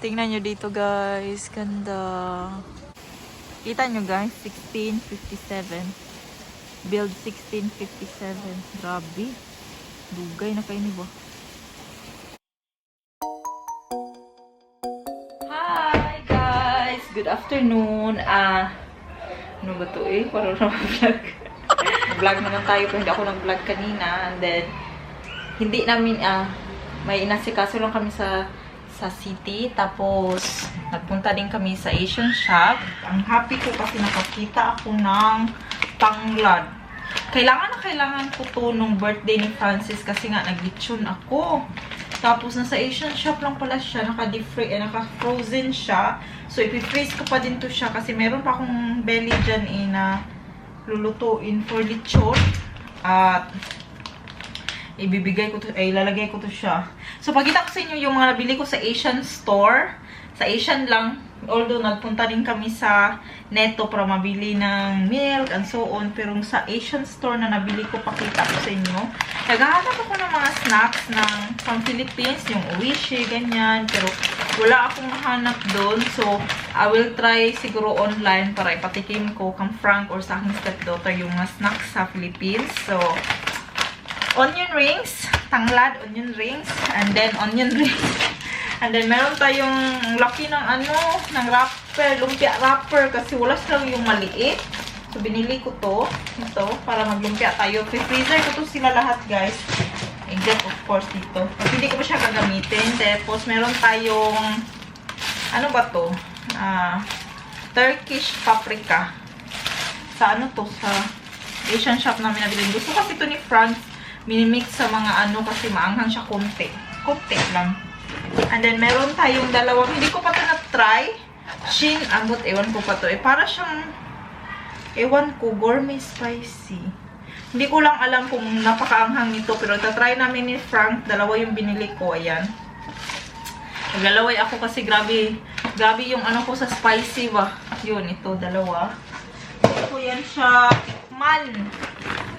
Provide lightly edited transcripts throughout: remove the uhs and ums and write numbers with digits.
Tingnan nyo dito guys. Ganda. Kita nyo guys. 1657. Build 1657. Grabe. Dugay na kayo ni ba? Hi guys. Good afternoon. Ano ba to eh? Parang vlog. Vlog naman tayo pero hindi ako nag-vlog kanina. And then, hindi namin, may inasikaso lang kami sa city. Tapos, nagpunta din kami sa Asian shop. Ang happy ko kasi nakakita ako ng tanglad. Kailangan na kailangan ko to nung birthday ni Francis kasi nga nag-lechon ako. Tapos, nasa Asian shop lang pala siya. Naka-frozen siya. So, ipifreeze ko pa din to siya kasi meron pa akong belly dyan na lulutuin for lechon. At, ibibigay ko to, ilalagay ko to siya. So, pagkita ko sa inyo yung mga nabili ko sa Asian store. Sa Asian lang. Although, nagpunta din kami sa Neto para mabili ng milk and so on. Pero sa Asian store na nabili ko, pakita ko sa inyo. Naghahanap ako ng mga snacks ng from Philippines. Yung Oishi, ganyan. Pero wala akong mahanap doon. So, I will try siguro online para ipatikim ko kang Frank or sa aking stepdaughter yung mga snacks sa Philippines. So, onion rings, tanglad, onion rings, and then onion rings. And then meron tayong laki ng ng wrapper, lumpia wrapper kasi wala silang yung maliit. So binili ko to, ito, para maglumpia tayo. Freezer ko to sila lahat, guys. Except of course dito. Kasi hindi ko pa siya gagamitin. Tapos meron tayong ano ba to? Turkish paprika. Sa sa Asian shop namin nabili. Gusto kasi ito ni Franz. Minimix sa mga kasi maanghang siya konti. Konti lang. And then, meron tayong dalawang, hindi ko pa ito na-try. Shin, ambot, ewan ko pa ito. Para siyang, ewan ko, gourmet spicy. Hindi ko lang alam kung napakaanghang nito. Pero ita-try namin ni Frank. Dalawa yung binili ko. Ayan. Naglalaway ako kasi grabe yung ko sa spicy ba. Yun, ito, dalawa. Ito yan siya,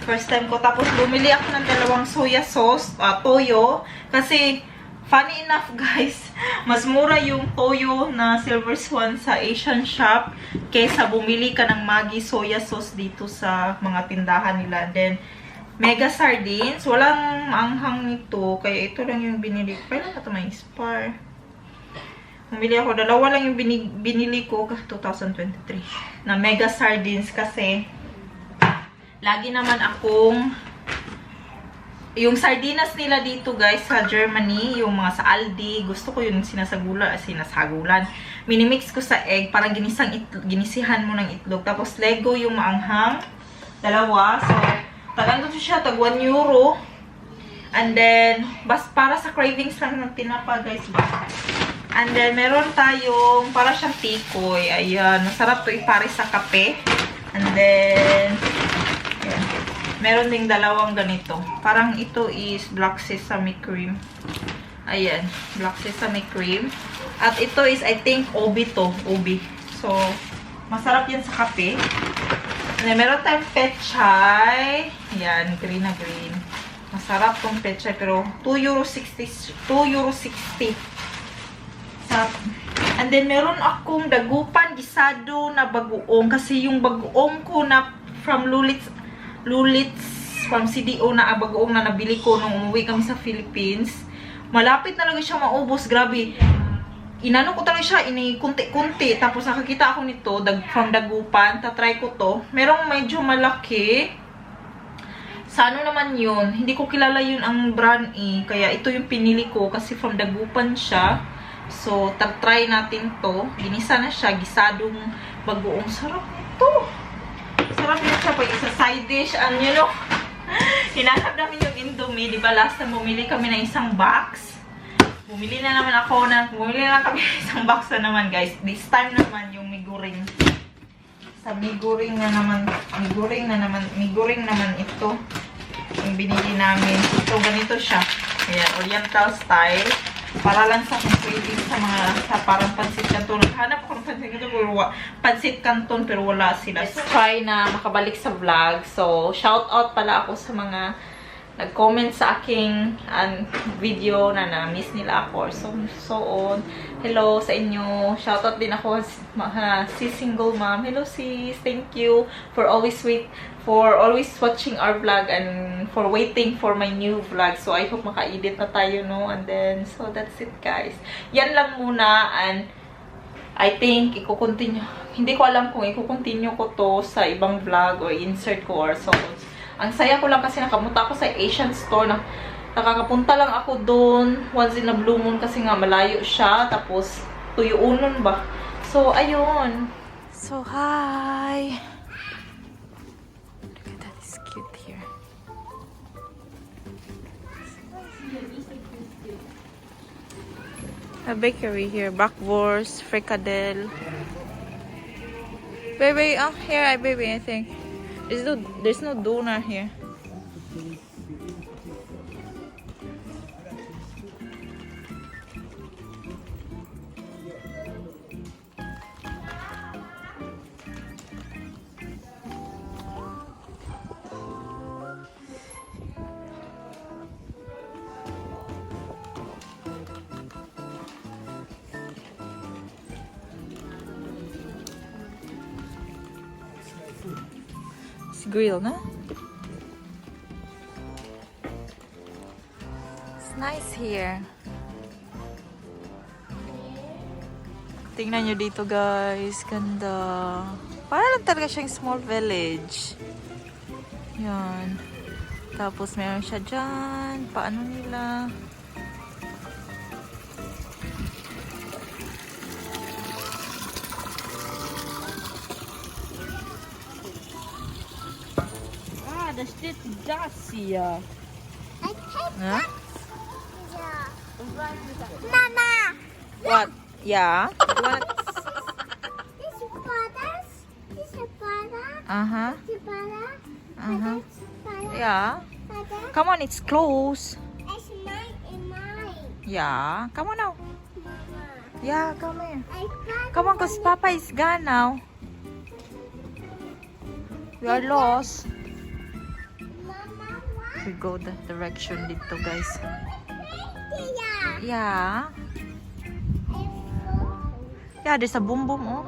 first time ko. Tapos, bumili ako ng dalawang soya sauce, toyo. Kasi, funny enough, guys, mas mura yung toyo na Silver Swan sa Asian shop kaysa bumili ka ng Maggi soya sauce dito sa mga tindahan nila. Then, mega sardines. Walang maanghang nito. Kaya ito lang yung binili ko. Kailan na ito may expire? Bumili ako. Dalawa lang yung binili ko 2023 na mega sardines kasi lagi naman akong yung sardinas nila dito, guys, sa Germany, yung mga sa Aldi, gusto ko yung sinasagulan. Minimix ko sa egg, parang ginisihan mo ng itlog. Tapos Lego yung maanghang, dalawa. So, tagang siya, tag 1 euro. And then, para sa cravings lang ng tinapa, guys. And then, meron tayong, para siyang tikoy. Ayan, masarap to ipare sa kape. And then, ayan. Meron ding dalawang ganito. Parang ito is black sesame cream. Ayan, black sesame cream. At ito is, I think, ubi to. Ubi. So, masarap yan sa kape. And then, meron tayong pechay. Ayan, green na green. Masarap tong pechay. Pero, €2.60. €2.60. And then, meron akong dagupan gisado na bagoong. Kasi yung bagoong ko na from Lulitz from CDO na bagoong na nabili ko nung umuwi kami sa Philippines. Malapit na lang siya maubos. Grabe. Inano ko talaga siya. Kunti-kunti. Tapos nakakita ako nito. From dagupan. Tatry ko to. Merong medyo malaki. Sa ano naman yun. Hindi ko kilala yun ang brand eh. Kaya ito yung pinili ko. Kasi from dagupan siya. So, try natin to. Ginisa na siya. Gisadong bagoong. Sarap nito. Sarap yun siya. Pag isa side dish. Hinahap namin yung Indomie. Diba last time bumili kami ng isang box. Bumili na kami ng isang box na naman, guys. This time naman yung miguring. Sa miguring naman ito. Yung binili namin. Ito, ganito siya. Ayan, Oriental style. Para lang sa craving sa parang pansit canton. Hanap ko ng pansit canton pero wala sila. Let's try na makabalik sa vlog. So, shout out pala ako sa mga nag-comment sa aking video na na-miss nila ako or so on. Hello sa inyo. Shoutout din ako si single mom. Hello sis. Thank you for always watching our vlog and for waiting for my new vlog. So I hope maka-edit na tayo, no? And then so that's it guys. Yan lang muna, and I think i-continue. Hindi ko alam kung i-continue ko to sa ibang vlog or insert ko or so. Ang saya ko lang kasi nakamunta ako sa Asian store. Nakakapunta lang ako doon once in a blue moon kasi nga malayo siya. Tapos tuyuunon ba. So, ayun. So, hi! Look at that. It's cute here. A bakery here. Bratwurst, frikadelle. Baby, oh, here baby, I think. There's no donor here. Grill, no? It's nice here. Tingnan nyo dito guys, ganda. Para lang talaga siyang small village. Yan. Tapos meron siya dyan. Paano nila? Da steht das hier. Huh? Mama! What? Yeah? What? This is father. This is father. Uh-huh. This is father. Uh-huh. Father. Yeah. Father. Come on, it's close. It's mine and mine. Yeah. Come on now. Mama. Yeah, come here. I got Come on, cause Papa is gone now. We are lost. Mama, what? We go that direction dito, guys. Yeah. Yeah. Yeah, there's a boom boom, oh.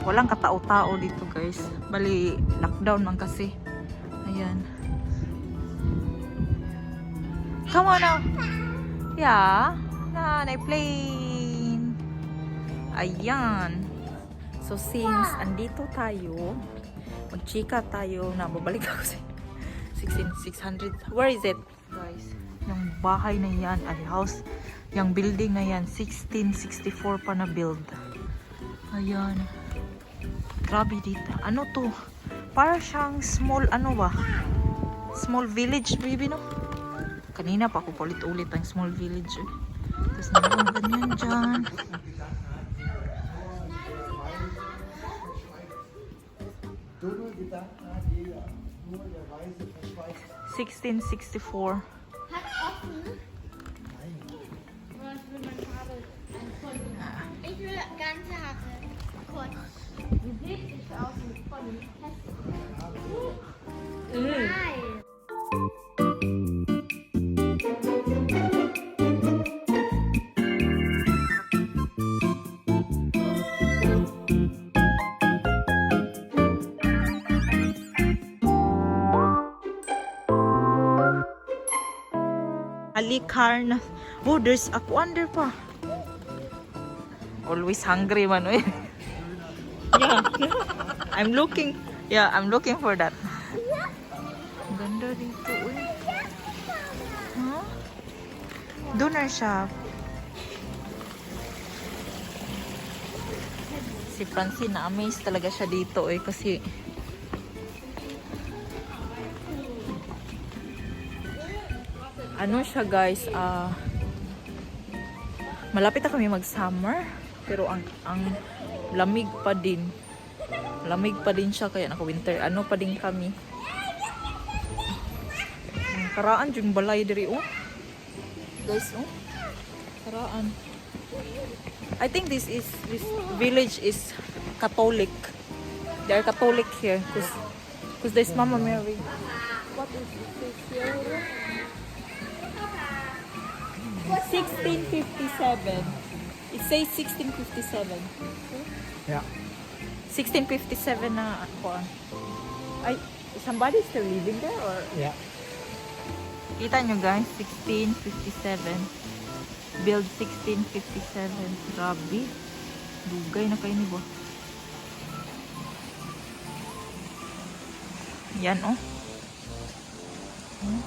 Walang katao-tao dito, guys. Bali, lockdown man kasi. Ayan. Come on now. Yeah. Na plane. Ayan. So, since andito tayo, magchika tayo na babalik ako sa 600. Where is it? Guys, yung bahay na yan, ay house, yung building na yan, 1664 pa na build. Ayan. Grabe dito. Ano to? Para siyang small, ano ba? Small village, baby, no? Kanina pa ako ulit ang small village. Eh. Tapos meron ganyan dyan. Dumme Gedanken hat jeder. Nur der Weise verschweigt. 1664. Ich will ganze Haare. Kurz. Wie sieht es aus mit Pony? Nein. Alikarna. Oh, there's a wonder pa. Always hungry man, eh. Yeah. I'm looking for that. Ganda dito, eh. Huh? Donor shop. Si Francine, na-amaze talaga siya dito, eh, kasi ano siya, guys, malapit na kami mag-summer, pero ang lamig pa din. Lamig pa din siya, kaya naka-winter. Ano pa din kami. Karaan yung balay diri, oh. Guys, oh. Karaan. I think this village is Catholic. They are Catholic here. Because there's Mama Mary. What is this here? 1657. It says 1657. Yeah. 1657 na ako. Ay, somebody still living there or? Yeah. Kita nyo guys, 1657. Build 1657. Grabe. Dugay na kayo ni ba? Yan oh. Hmm?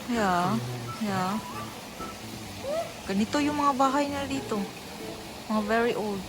Yeah. Yeah. Ganito yung mga bahay na dito. Mga very old.